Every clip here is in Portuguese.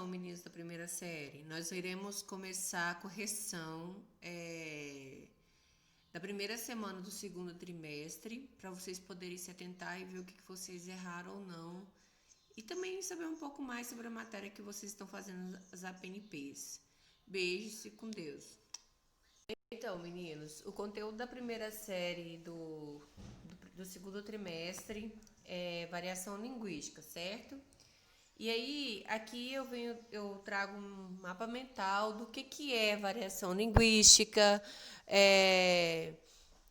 Então, meninos da primeira série, nós iremos começar a correção da primeira semana do segundo trimestre, para vocês poderem se atentar e ver o que vocês erraram ou não. E também saber um pouco mais sobre a matéria que vocês estão fazendo as APNPs. Beijos e com Deus. Então, meninos, o conteúdo da primeira série do segundo trimestre é variação linguística, certo? E aí, aqui eu trago um mapa mental do que é variação linguística, é,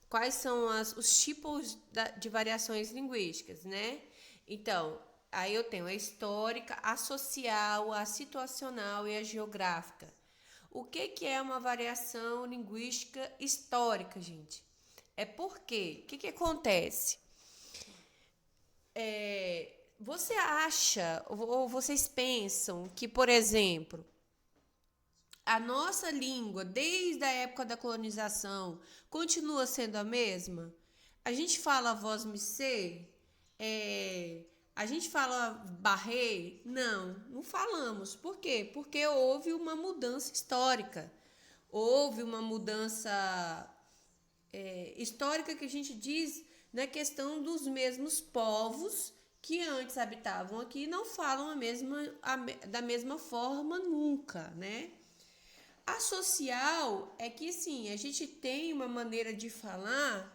quais são os tipos de variações linguísticas, né? Então, aí eu tenho a histórica, a social, a situacional e a geográfica. O que é uma variação linguística histórica, gente? É porque, o que acontece? Você acha, ou vocês pensam que, por exemplo, a nossa língua, desde a época da colonização, continua sendo a mesma? A gente fala voz me ser? A gente fala barrê? Não, não falamos. Por quê? Porque houve uma mudança histórica. Houve uma mudança histórica que a gente diz na questão dos mesmos povos que antes habitavam aqui não falam da mesma forma nunca, né? A social é que sim, a gente tem uma maneira de falar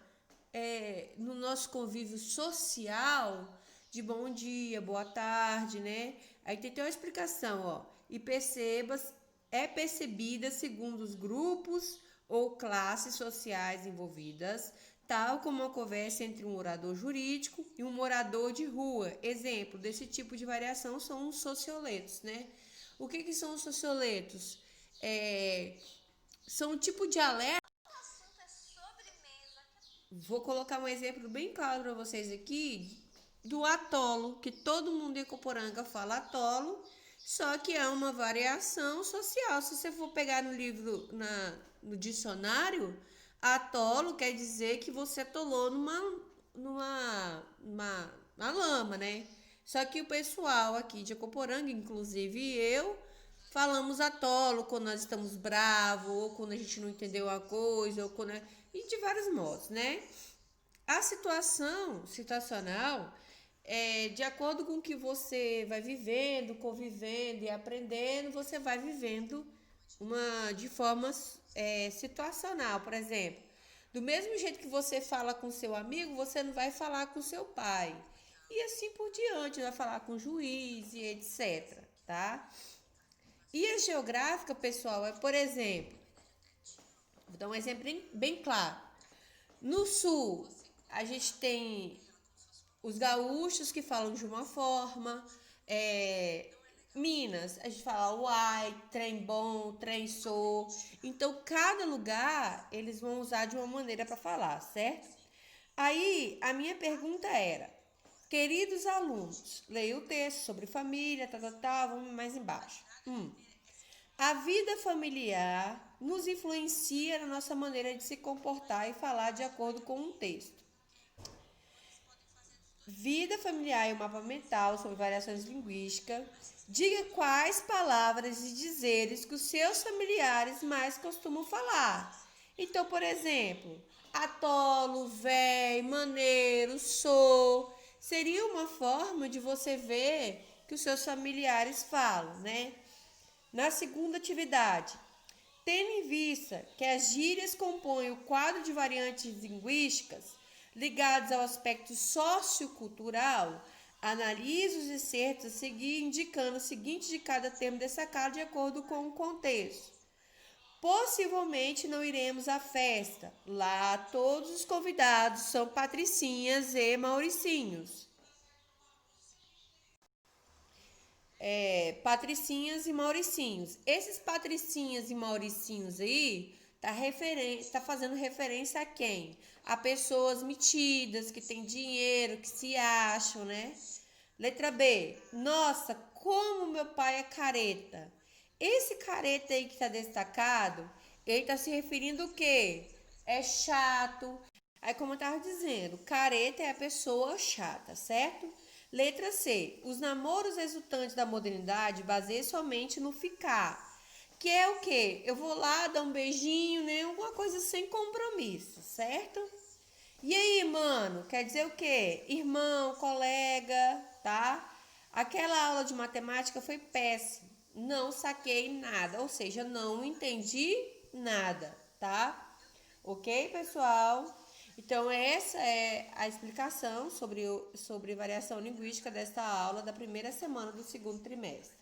no nosso convívio social de bom dia, boa tarde, né? Aí tem uma explicação, ó. E é percebida segundo os grupos ou classes sociais envolvidas, tal como uma conversa entre um orador jurídico e um morador de rua. Exemplo desse tipo de variação são os socioletos, né? O que são os socioletos? São um tipo de alerta. Vou colocar um exemplo bem claro para vocês aqui do atolo, que todo mundo em Coporanga fala atolo, só que é uma variação social. Se você for pegar no livro, no dicionário, atolo quer dizer que você atolou numa lama, né? Só que o pessoal aqui de Coporanga, inclusive eu, falamos atolo quando nós estamos bravos, ou quando a gente não entendeu a coisa, ou quando. E de vários modos, né? A situacional, de acordo com o que você vai vivendo, convivendo e aprendendo, você vai vivendo de forma situacional. Por exemplo, do mesmo jeito que você fala com seu amigo, você não vai falar com seu pai. E assim por diante, vai falar com o juiz e etc, tá? E a geográfica, pessoal, por exemplo, vou dar um exemplo bem claro. No sul, a gente tem os gaúchos que falam de uma forma, Minas, a gente fala uai, trem bom, trem sou. Então, cada lugar eles vão usar de uma maneira para falar, certo? Aí, a minha pergunta era: queridos alunos, leia o texto sobre família, vamos mais embaixo. A vida familiar nos influencia na nossa maneira de se comportar e falar de acordo com um texto. Vida familiar e o mapa mental sobre variações linguísticas. Diga quais palavras e dizeres que os seus familiares mais costumam falar. Então, por exemplo, atolo, véi, maneiro, sou. Seria uma forma de você ver que os seus familiares falam, né? Na segunda atividade, tendo em vista que as gírias compõem o quadro de variantes linguísticas ligados ao aspecto sociocultural, analise os excertos a seguir, indicando o seguinte de cada termo destacado de acordo com o contexto. Possivelmente não iremos à festa. Lá todos os convidados são patricinhas e mauricinhos. Patricinhas e mauricinhos. Esses patricinhas e mauricinhos aí tá fazendo referência a quem? A pessoas metidas, que têm dinheiro, que se acham, né? Letra B. Nossa, como meu pai é careta. Esse careta aí que tá destacado, ele tá se referindo o quê? É chato. Aí, como eu tava dizendo, careta é a pessoa chata, certo? Letra C. Os namoros resultantes da modernidade baseiam somente no ficar. Que é o quê? Eu vou lá dar um beijinho, né? Alguma coisa sem compromisso, certo? E aí, mano? Quer dizer o quê? Irmão, colega, tá? Aquela aula de matemática foi péssima. Não saquei nada, ou seja, não entendi nada, tá? Ok, pessoal? Então, essa é a explicação sobre variação linguística desta aula da primeira semana do segundo trimestre.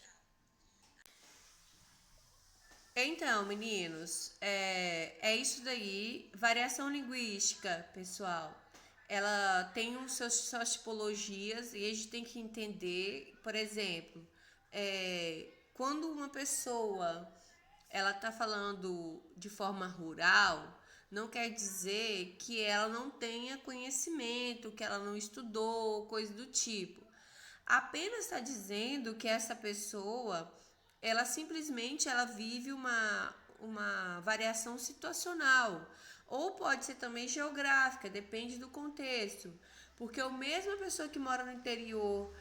Então, meninos, é isso daí. Variação linguística, pessoal, ela tem suas tipologias e a gente tem que entender, por exemplo, quando uma pessoa ela está falando de forma rural, não quer dizer que ela não tenha conhecimento, que ela não estudou, coisa do tipo. Apenas está dizendo que essa pessoa, ela simplesmente ela vive uma variação situacional. Ou pode ser também geográfica, depende do contexto. Porque a mesma pessoa que mora no interior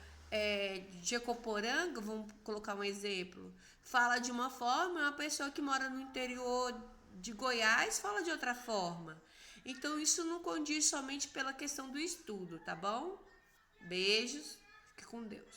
de Ecoporanga, vamos colocar um exemplo, fala de uma forma, e uma pessoa que mora no interior de Goiás fala de outra forma. Então isso não condiz somente pela questão do estudo, tá bom? Beijos, fique com Deus.